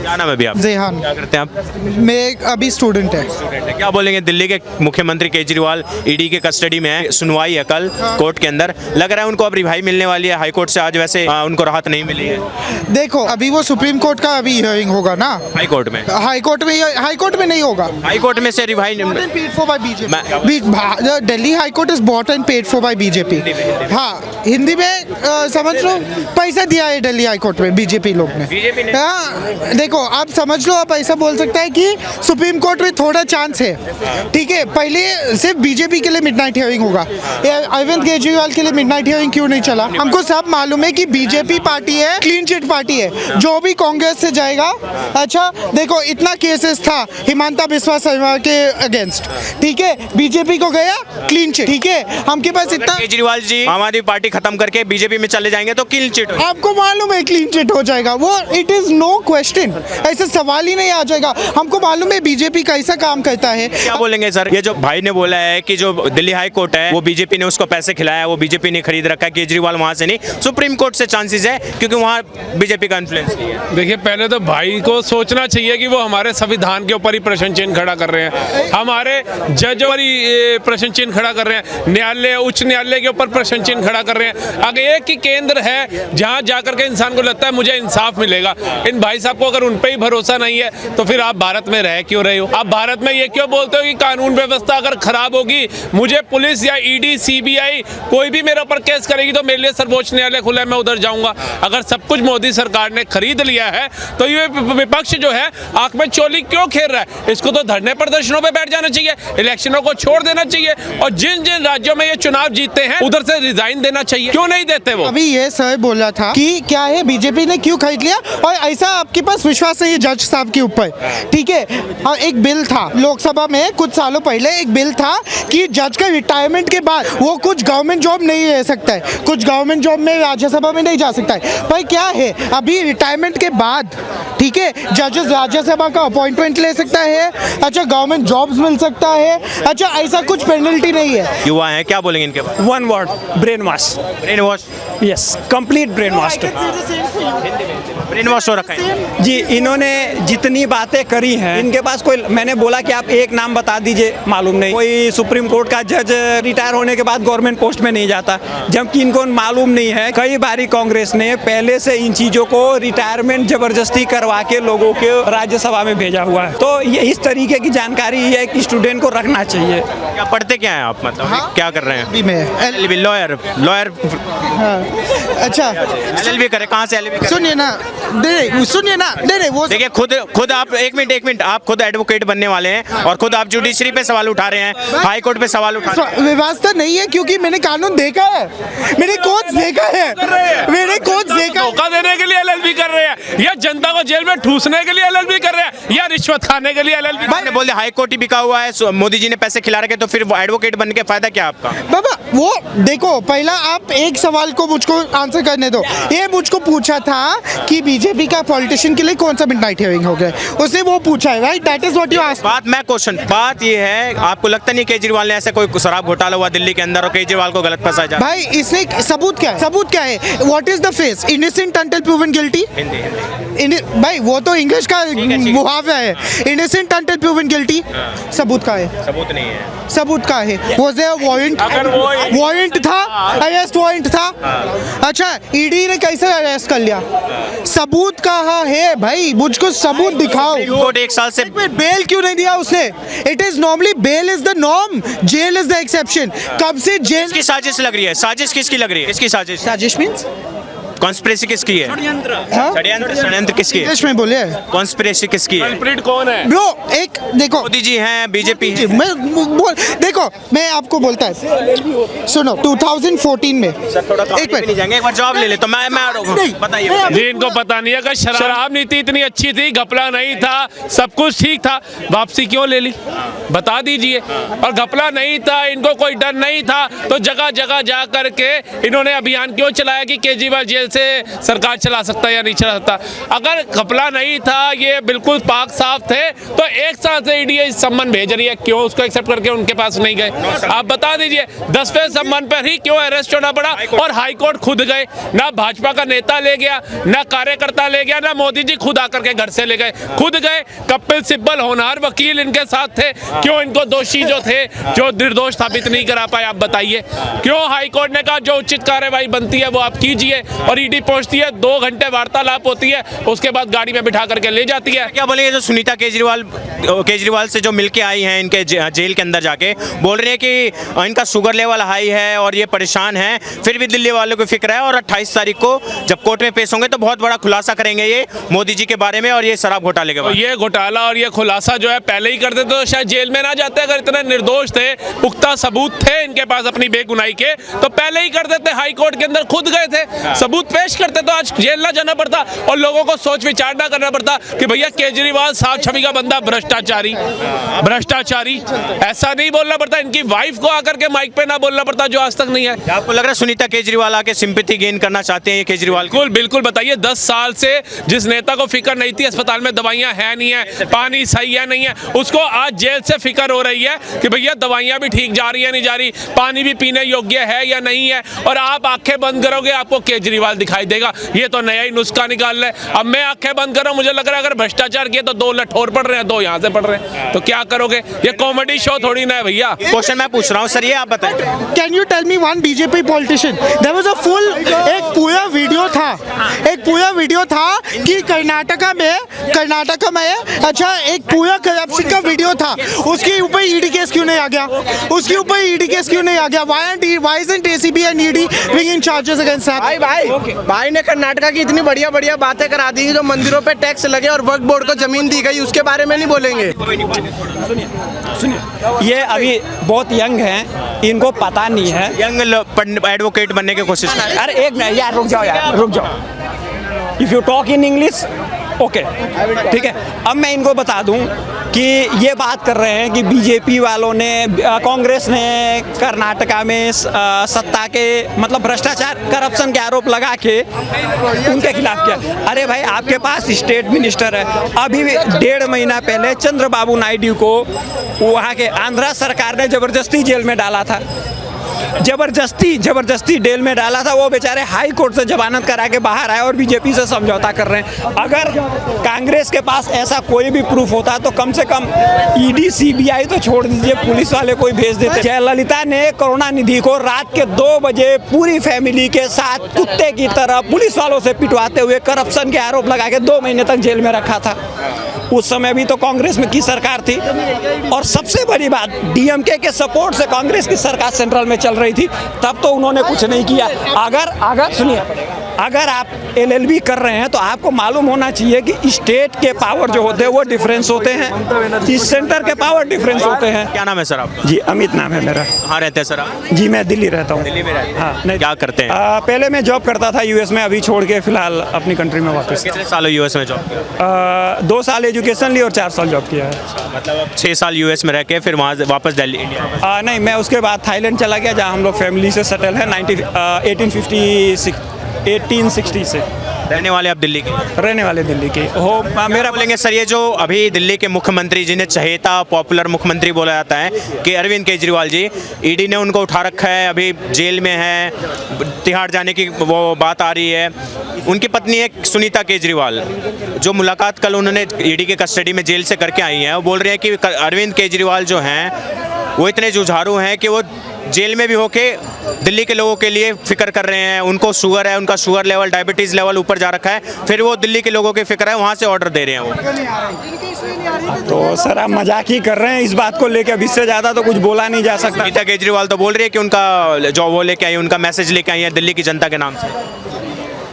क्या नाम है अभी आप? जेहान। क्या करते हैं आप? मैं अभी स्टूडेंट है। क्या बोलेंगे? दिल्ली के मुख्यमंत्री केजरीवाल ईडी के कस्टडी में है, सुनवाई है कल कोर्ट के अंदर, लग रहा है उनको अब रिहाई मिलने वाली है हाई कोर्ट से आज, वैसे उनको राहत नहीं मिली है। देखो अभी वो सुप्रीम कोर्ट का अभी हियरिंग होगा ना, हाई कोर्ट में हाई कोर्ट में नहीं होगा। हाई कोर्ट में से रिहाई paid for by BJP. Delhi High Court is bought and paid for by BJP. हाँ हिंदी में समझ लो, पैसा दिया है दिल्ली हाई कोर्ट में बीजेपी लोग ने। हाँ देखो आप समझ लो, आप ऐसा बोल सकता है कि सुप्रीम कोर्ट में थोड़ा चांस है, ठीक है। पहले सिर्फ बीजेपी के लिए मिडनाइट हियरिंग होगा, अरविंद केजरीवाल के लिए मिडनाइट हियरिंग क्यों नहीं चला? हमको सब मालूम है कि बीजेपी पार्टी है, क्लीन चिट पार्टी है, जो भी कांग्रेस से जाएगा। अच्छा देखो इतना केसेस था हिमांता बिस्वा शर्मा के अगेंस्ट, ठीक है, बीजेपी को गया क्लीन चिट, ठीक है। हमके पास इतना, केजरीवाल जी आम आदमी पार्टी खत्म करके बीजेपी में चले जाएंगे तो क्लीन चिट हो। आपको मालूम है क्लीन चिट हो जाएगा वो, इट इज नो क्वेश्चन, ऐसा सवाल ही नहीं आ जाएगा। हमको मालूम है बीजेपी कैसा काम करता है। क्या बोलेंगे सर, ये जो भाई ने बोला है कि जो दिल्ली हाई कोर्ट है वो बीजेपी ने उसको पैसे खिलाया, वो बीजेपी ने खरीद रखा है, केजरीवाल वहां से नहीं, सुप्रीम कोर्ट से चांसेस है क्योंकि वहां बीजेपी का इन्फ्लुएंस नहीं है। देखिए पहले तो भाई को सोचना चाहिए कि वो हमारे संविधान के ऊपर ही प्रश्न चिन्ह खड़ा कर रहे हैं, हमारे जज पर ही प्रश्न चिन्ह खड़ा कर रहे हैं, न्यायालय उच्च न्यायालय के ऊपर प्रश्न चिन्ह खड़ा कर रहे हैं। अगर एक ही केंद्र है जहां जाकर के इंसान को लगता है मुझे इंसाफ मिलेगा, इन भाई साहब को अगर उन पे ही भरोसा नहीं है तो फिर आप भारत में रह क्यों रहे हो? आप भारत में ये क्यों बोलते हो कि कानून व्यवस्था अगर खराब होगी, मुझे पुलिस या ईडी सीबीआई कोई भी मेरे ऊपर केस करेगी तो मेरे लिए सर्वोच्च न्यायालय खुला है, मैं उधर जाऊंगा। अगर सब कुछ मोदी सरकार ने खरीद लिया है तो ये विपक्ष जो है आंख में चोली क्यों खेल रहा है? इसको तो धरने प्रदर्शनों पे बैठ जाना चाहिए, इलेक्शनों को छोड़ देना चाहिए, और जिन जिन राज्यों में ये चुनाव जीतते हैं उधर से रिजाइन देना चाहिए। क्यों नहीं देते वो? अभी ये सर बोला था कि क्या है बीजेपी ने क्यों खरीद लिया, और ऐसा आपके पास विश्वास नहीं है जज साहब के ऊपर, ठीक है। और एक बिल था लोकसभा में कुछ सालों पहले, एक बिल था कि जज का रिटायरमेंट के बाद वो कुछ गवर्नमेंट जॉब नहीं ले सकता है, कुछ गवर्नमेंट जॉब में राज्यसभा में नहीं जा सकता है। पर क्या है अभी रिटायरमेंट के बाद, ठीक है, जजेस राज्यसभा का अपॉइंटमेंट ले सकता है, अच्छा गवर्नमेंट जॉब्स मिल सकता है, अच्छा ऐसा कुछ पेनल्टी नहीं है। युवा है, क्या बोलेंगे इनके बारे में? One word, brain wash. Brain wash? Yes, complete brain wash. Brain wash हो रखा है जी, इन्होंने जितनी बातें करी हैं, इनके पास कोई, मैंने बोला कि आप एक नाम बता दीजिए, मालूम नहीं। कोई सुप्रीम कोर्ट का जज रिटायर होने के बाद गवर्नमेंट पोस्ट में नहीं जाता, जबकि इनको मालूम नहीं है। कई बारी कांग्रेस ने पहले से इन चीजों को रिटायरमेंट जबरदस्ती करवा के लोगों के राज्यसभा में भेजा हुआ है। तो ये इस तरीके की जानकारी है एक स्टूडेंट को रखना चाहिए। क्या पढ़ते क्या है आप, मतलब क्या कर रहे हैं? अभी मैं लॉयर अच्छा एलएलबी करे, कहाँ से एलएलबी? सुनिए ना, सुनिए ना, नहीं वो देखिए खुद आप एक मिनट आप खुद एडवोकेट बनने वाले हैं और खुद आप जुडिशरी पे सवाल उठा रहे हैं, हाई कोर्ट पे सवाल उठा रहे हैं। व्यवस्था नहीं है क्योंकि मैंने कानून देखा है, मैंने कोर्ट देखा है, मैंने कोर्ट देखा। धोखा देने के लिए एलएलबी कर रहे हैं, या जनता को जेल में ठूसने के लिए एलएलबी कर रहे हैं, या रिश्वत खाने के लिए एलएलबी? मैंने बोल दिया हाई कोर्ट ही बिका हुआ है, मोदी जी ने पैसे खिला रखे, तो फिर वो एडवोकेट बन के फायदा क्या आपका? बाबा वो देखो, पहला आप एक सवाल को मुझको आंसर करने दो। ये मुझको पूछा था कि बीजेपी का पॉलिटिशियन के लिए कौन सा मिडनाइट हियरिंग हो गया, उसने वो पूछा है, right? That is what you asked. बात ये है, आपको लगता नहीं केजरीवाल ने ऐसे कोई शराब घोटाला हुआ दिल्ली के अंदर और केजरीवाल को गलत फंसाया जा? भाई इसने सबूत क्या है? सबूत क्या है? What is the face? Innocent until proven guilty. भाई वो तो इंग्लिश का मुहावरा है, इनोसेंट अंटिल प्रूवन गिल्टी। सबूत का है? सबूत नहीं है। सबूत का है? Was there warrant? वारंट था, अरेस्ट वारंट था। अच्छा ईडी ने कैसे अरेस्ट कर लिया? सबूत कहाँ है भाई? मुझको सबूत दिखाओ। कोर्ट एक साल से बेल क्यों नहीं दिया उसने? It is normally bail is the norm, jail is the exception. कब से जेल की साजिश लग रही है? साजिश किसकी लग रही है? किसकी साजिश? साजिश मींस कॉन्स्पिरेसी किसकी है? षड्यंत्र किसकी है? इंग्लिश में बोले। कॉन्स्पिरेसी किसकी है? कल्प्रिट कौन है? ब्रो एक देखो, मोदी जी हैं, बीजेपी है। मैं देखो मैं आपको बोलता है, सुनो 2014 में एक मिनट एक बार जवाब ले ले तो मैं बताइए। जी इनको पता नहीं है कि शराब नीति इतनी अच्छी थी, घपला नहीं था, सब कुछ ठीक था, वापसी क्यों ले ली? बता दीजिए। और घपला नहीं था, इनको कोई डर नहीं था, तो जगह जगह जा करके इन्होंने अभियान क्यों चलाया कि केजरीवाल जेल से सरकार चला सकता है या नहीं चला सकता। अगर घपला नहीं था, ये बिल्कुल पाक साफ थे, तो एक साल से ईडी इस सम्मन भेज रही है, क्यों उसको एक्सेप्ट करके उनके पास नहीं गए? आप बता दीजिए, 10वें सम्मन पर ही क्यों अरेस्ट होना पड़ा? और हाईकोर्ट खुद गए, ना भाजपा का नेता ले गया, ना कार्यकर्ता ले गया, ना मोदी जी खुद आकर के घर से ले गए, खुद गए। कपिल सिब्बल होनहार वकील इनके साथ थे, क्यों इनको दोषी जो थे, जो निर्दोष साबित नहीं करा पाए? आप बताइए क्यों? हाईकोर्ट ने कहा जो उचित कार्यवाही बनती है वो आप कीजिए, और ईडी पहुंचती है, 2 घंटे वार्तालाप होती है, उसके बाद गाड़ी में बिठा करके ले जाती है। क्या बोलेंगे जो सुनीता केजरीवाल से जो मिलके आई हैं इनके जेल के अंदर जाके, बोल रहे हैं कि इनका शुगर लेवल हाई है और ये परेशान हैं, फिर भी दिल्ली वालों को फिक्र है, और 28 तारीख को जब कोर्ट में पेश होंगे तो बहुत बड़ा खुलासा करेंगे ये मोदी जी के बारे में और ये शराब घोटाले के बारे में। ये घोटाला और ये खुलासा जो है पहले ही कर देते तो शायद जेल में ना जाते। अगर इतने निर्दोष थे, पुख्ता सबूत थे इनके पास अपनी बेगुनाही के, तो पहले ही कर देते। हाई कोर्ट के अंदर खुद गए थे, सबूत पेश करते तो आज जेल ना जाना पड़ता और लोगों को सोच विचार ना करना पड़ता कि भैया केजरीवाल साफ छवि का बंदा भ्रष्टाचारी, ऐसा नहीं बोलना पड़ता। इनकी वाइफ को आकर के माइक पे ना बोलना पड़ता, जो आज तक नहीं है। आपको लग रहा है सुनीता केजरीवाल आके सिंपैथी गेन करना चाहते हैं केजरीवाल? बिल्कुल बताइए, 10 साल से जिस नेता को फिक्र नहीं थी अस्पताल में दवाइयां है नहीं है, पानी सही है नहीं है, उसको आज जेल से फिक्र हो रही है कि भैया दवाइयां भी ठीक जा रही है नहीं जा रही, पानी भी पीने योग्य है या नहीं है। और आप आंखें बंद करोगे आपको केजरीवाल दिखाई देगा। ये तो नया ही नुस्खा निकाल रहे। अब मैं आंखें बंद कर रहा हूं, मुझे लग रहा है अगर भ्रष्टाचार किए तो 2 लठोर पड़ रहे हैं, 2 यहां से पड़ रहे हैं, तो क्या करोगे? ये कॉमेडी शो थोड़ी ना है भैया। क्वेश्चन मैं पूछ रहा हूँ सर, ये आप बताएं। Can you tell me one BJP politician? There was a full एक पूरा वीडियो था कि कर्नाटका में अच्छा एक पूरा करप्शन का वीडियो था, उसके ऊपर ईडी केस क्यों नहीं आ गया? Why isn't ACB and ED bringing charges against that? भाई ने कर्नाटका की इतनी बढ़िया बातें करा दी, जो मंदिरों पे टैक्स लगे और वक्फ बोर्ड को जमीन दी गई, उसके बारे में नहीं बोलेंगे? सुनिए, ये अभी बहुत यंग हैं, इनको पता नहीं है। यंग एडवोकेट बनने की कोशिश कर रहे हैं। अरे एक मिनट यार, रुक जाओ। If you talk in English okay, ठीक है। अब मैं इनको बता दूं कि ये बात कर रहे हैं कि बीजेपी वालों ने, कांग्रेस ने कर्नाटका में सत्ता के मतलब भ्रष्टाचार करप्शन के आरोप लगा के उनके खिलाफ किया। अरे भाई, आपके पास स्टेट मिनिस्टर है। अभी 1.5 महीना पहले चंद्रबाबू नायडू को वहाँ के आंध्रा सरकार ने जबरदस्ती जेल में डाला था, जबरदस्ती जेल में डाला था। वो बेचारे हाई कोर्ट से जमानत करा के बाहर आए और बीजेपी से समझौता कर रहे हैं। अगर कांग्रेस के पास ऐसा कोई भी प्रूफ होता तो कम से कम ईडी सीबीआई तो छोड़ दीजिए, पुलिस वाले कोई भेज देते। जयललिता ने करुणानिधि को रात के 2 बजे पूरी फैमिली के साथ कुत्ते की तरह पुलिस वालों से पिटवाते हुए करप्शन के आरोप लगा के 2 महीने तक जेल में रखा था। उस समय भी तो कांग्रेस में की सरकार थी, और सबसे बड़ी बात, डीएमके के सपोर्ट से कांग्रेस की सरकार सेंट्रल में चल रही थी, तब तो उन्होंने कुछ नहीं किया। अगर सुनिए, अगर आप एलएलबी कर रहे हैं तो आपको मालूम होना चाहिए कि स्टेट के पावर जो होते हैं वो डिफरेंस होते हैं, इस सेंटर के पावर डिफरेंस होते हैं। क्या नाम है सर आपका? जी अमित नाम है मेरा। कहाँ रहते हैं सर आप? जी मैं दिल्ली रहता हूँ। दिल्ली में रहते हैं? हाँ। नहीं, क्या करते हैं? पहले मैं जॉब करता था यूएस में, अभी छोड़ के फिलहाल अपनी कंट्री में वापस। कितने साल यूएस में जॉब किया? 2 साल एजुकेशन ली और 4 साल जॉब किया है। मतलब 6 साल यूएस में रह के फिर वहाँ वापस दिल्ली इंडिया? नहीं, मैं उसके बाद थाईलैंड चला गया, जहाँ हम लोग फैमिली से सेटल है। 1860 से रहने वाले आप दिल्ली के? रहने वाले दिल्ली के हो। मेरा बोलेंगे सर, ये जो अभी दिल्ली के मुख्यमंत्री जिन्हें चहेता पॉपुलर मुख्यमंत्री बोला जाता है कि अरविंद केजरीवाल जी, ईडी ने उनको उठा रखा है, अभी जेल में है, तिहाड़ जाने की वो बात आ रही है। उनकी पत्नी है सुनीता केजरीवाल, जो मुलाकात कल उन्होंने ईडी के कस्टडी में जेल से करके आई हैं, वो बोल रहे हैं कि अरविंद केजरीवाल जो हैं वो इतने जुझारू हैं कि वो जेल में भी होके दिल्ली के लोगों के लिए फिक्र कर रहे हैं। उनको शुगर है, उनका शुगर लेवल, डायबिटीज़ लेवल ऊपर जा रखा है, फिर वो दिल्ली के लोगों की फिक्र है, वहाँ से ऑर्डर दे रहे हैं वो। तो सर आप मजाक ही कर रहे हैं इस बात को लेकर, अब इससे ज़्यादा तो कुछ बोला नहीं जा सकता। सुनीता केजरीवाल तो बोल रही है कि उनका जो वो लेके आई, उनका मैसेज लेके आई है दिल्ली की जनता के नाम से।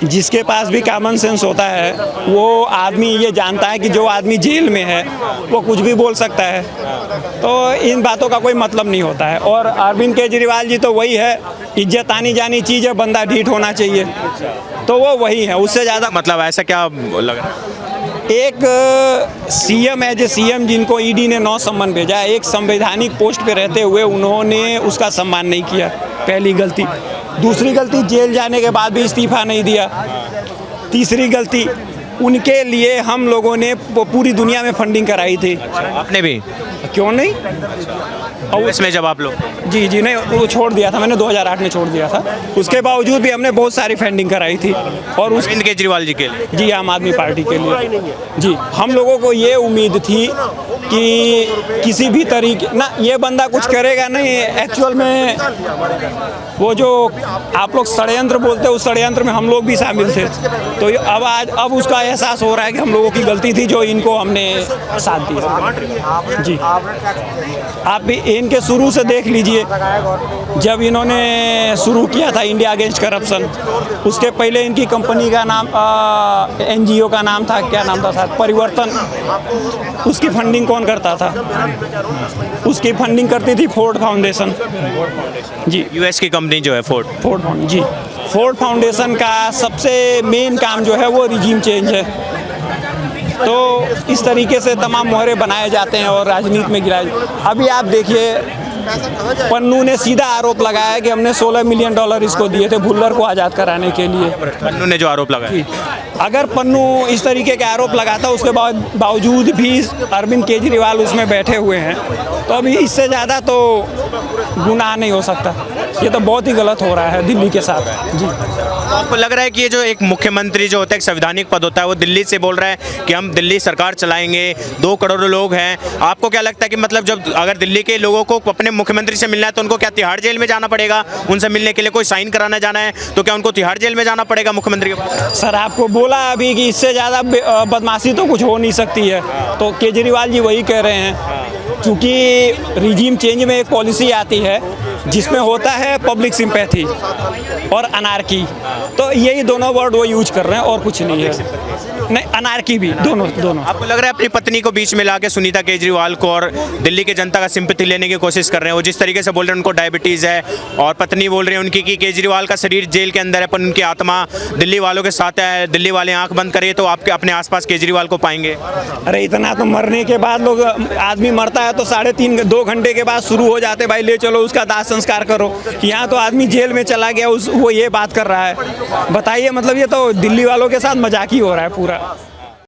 जिसके पास भी कॉमन सेंस होता है वो आदमी ये जानता है कि जो आदमी जेल में है वो कुछ भी बोल सकता है, तो इन बातों का कोई मतलब नहीं होता है। और अरविंद केजरीवाल जी तो वही है, इज्जत आनी जानी चीज़ है, बंदा ढीठ होना चाहिए, तो वो वही है, उससे ज़्यादा मतलब ऐसा क्या लग रहा है? एक सीएम एज ए सीएम जिनको ईडी ने 9 सम्मन भेजा, एक संवैधानिक पोस्ट पे रहते हुए उन्होंने उसका सम्मान नहीं किया, पहली गलती। दूसरी गलती, जेल जाने के बाद भी इस्तीफा नहीं दिया। तीसरी गलती, उनके लिए हम लोगों ने पूरी दुनिया में फंडिंग कराई थी। आपने भी? क्यों नहीं? और इसमें जब आप लोग जी नहीं, वो छोड़ दिया था मैंने, 2008 में छोड़ दिया था। उसके बावजूद भी हमने बहुत सारी फंडिंग कराई थी। और उस अरविंद केजरीवाल जी के लिए? जी, आम आदमी पार्टी के लिए। जी, हम लोगों को ये उम्मीद थी कि किसी भी तरीके ना ये बंदा कुछ करेगा नहीं। एक्चुअल में वो जो आप लोग षड्यंत्र बोलते हैं, उस षड्यंत्र में हम लोग भी शामिल थे। तो अब उसका एहसास हो रहा है कि हम लोगों की गलती थी जो इनको हमने साथ दिया। जी, आप भी इनके शुरू से देख लीजिए, जब इन्होंने शुरू किया था इंडिया अगेंस्ट करप्शन, उसके पहले इनकी कंपनी का नाम NGO का नाम था, क्या नाम था सर, परिवर्तन। उसकी फंडिंग कौन करता था? उसकी फंडिंग करती थी फोर्ड फाउंडेशन। जी, यूएस की कंपनी जो है फोर्ड जी, फोर्ड फाउंडेशन का सबसे मेन काम जो है वो रिजीम चेंज है। तो इस तरीके से तमाम मोहरे बनाए जाते हैं और राजनीति में गिराए। अभी आप देखिए, पन्नू ने सीधा आरोप लगाया कि हमने $16 मिलियन इसको दिए थे भुल्लर को आज़ाद कराने के लिए। पन्नू ने जो आरोप लगाया, अगर पन्नू इस तरीके के आरोप लगाता, उसके बावजूद भी अरविंद केजरीवाल उसमें बैठे हुए हैं, तो अभी इससे ज़्यादा तो गुनाह नहीं हो सकता। ये तो बहुत ही गलत हो रहा है दिल्ली के साथ। जी, आपको लग रहा है कि ये जो एक मुख्यमंत्री जो होता है, एक संवैधानिक पद होता है, वो दिल्ली से बोल रहा है कि हम दिल्ली सरकार चलाएंगे, 2 करोड़ लोग हैं, आपको क्या लगता है कि मतलब जब अगर दिल्ली के लोगों को अपने मुख्यमंत्री से मिलना है तो उनको क्या तिहाड़ जेल में जाना पड़ेगा? उनसे मिलने के लिए कोई साइन कराना जाना है तो क्या उनको तिहाड़ जेल में जाना पड़ेगा मुख्यमंत्री के पास? सर, आपको बोला अभी कि इससे ज़्यादा बदमाशी तो कुछ हो नहीं सकती है, तो केजरीवाल जी वही कह रहे हैं। क्योंकि रिजीम चेंज में एक पॉलिसी आती है जिसमें होता है पब्लिक सिंपैथी और अनार्की, तो यही दोनों वर्ड वो यूज कर रहे हैं और कुछ नहीं है। नहीं, अनार्की भी, दोनों। आपको लग रहा है अपनी पत्नी को बीच में लाके सुनीता केजरीवाल को और दिल्ली के जनता का सिंपैथी लेने की कोशिश कर रहे हैं? वो जिस तरीके से बोल रहे हैं उनको डायबिटीज़ है, और पत्नी बोल रही है उनकी कि केजरीवाल का शरीर जेल के अंदर है पर उनकी आत्मा दिल्ली वालों के साथ है, दिल्ली वाले आंख बंद करिए तो आपके अपने आसपास केजरीवाल को पाएंगे। अरे इतना तो मरने के बाद लोग, आदमी मरता है तो 2 घंटे के बाद शुरू हो जाते, भाई ले चलो उसका दाह संस्कार करो। यहाँ तो आदमी जेल में चला गया, वो ये बात कर रहा है। बताइए, मतलब ये तो दिल्ली वालों के साथ मजाक ही हो रहा है पूरा।